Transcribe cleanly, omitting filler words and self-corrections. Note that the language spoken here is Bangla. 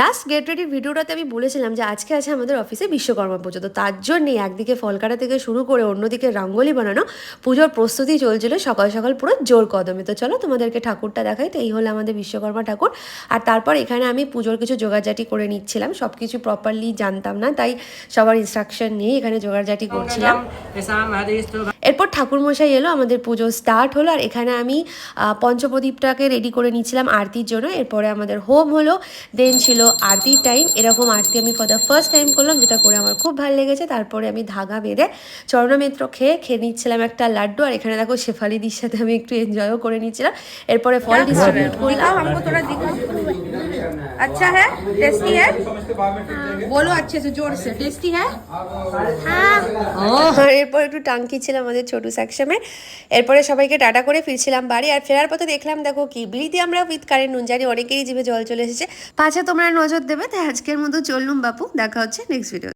লাস্ট গেট রেডির ভিডিওটাতে আমি বলেছিলাম যে আজকে আছে আমাদের অফিসে বিশ্বকর্মা পুজো। তো তার জন্যই একদিকে ফল কাটা থেকে শুরু করে অন্যদিকে রঙ্গোলি বানানো, পুজোর প্রস্তুতি চলছিল সকাল সকাল পুরো জোর কদমে। তো চলো তোমাদেরকে ঠাকুরটা দেখাই। তো এই হলো আমাদের বিশ্বকর্মা ঠাকুর। আর তারপর এখানে আমি পুজোর কিছু জোগাড়জাটি করে নিচ্ছিলাম, সব কিছু প্রপারলি জানতাম না, তাই সবার ইনস্ট্রাকশন নিয়ে এখানে জোগাড়জাটি করছিলাম। এরপর ঠাকুরমশাই এলো, আমাদের পুজো স্টার্ট হলো। আর এখানে আমি পঞ্চপ্রদীপটাকে রেডি করে নিচ্ছিলাম আরতির জন্য। এরপরে আমাদের হোম হলো, দেন ছিল আরতির টাইম। এরকম আরতি আমি ফর দ্য ফার্স্ট টাইম করলাম, যেটা করে আমার খুব ভালো লেগেছে। তারপরে আমি ধাগা বেঁধে চরণামিত্র খেয়ে নিচ্ছিলাম একটা লাড্ডু। আর এখানে দেখো শেফালিদির সাথে আমি একটু এনজয়ও করে নিচ্ছিলাম। এরপরে ফল ডিস্ট্রিবিউট করলাম। अच्छा है, टेस्टी है, बोलो अच्छे से, जोर से, टेस्टी है। আর এরপর একটু টাঙ্কি ছিল আমাদের ছোটু সেকশনে। এরপরে সবাইকে টাটা করে ফিরছিলাম বাড়ি। আর ফেরার পথে দেখলাম দেখো কি বিলিতে আমরা উইথ কারেন্ট নুন, জানি অনেকেরই জিভে জল চলে এসেছে। পাছে তোমরা নজর দেবে। তাই আজকের মতো চললুম বাপু, দেখা হচ্ছে নেক্সট ভিডিও।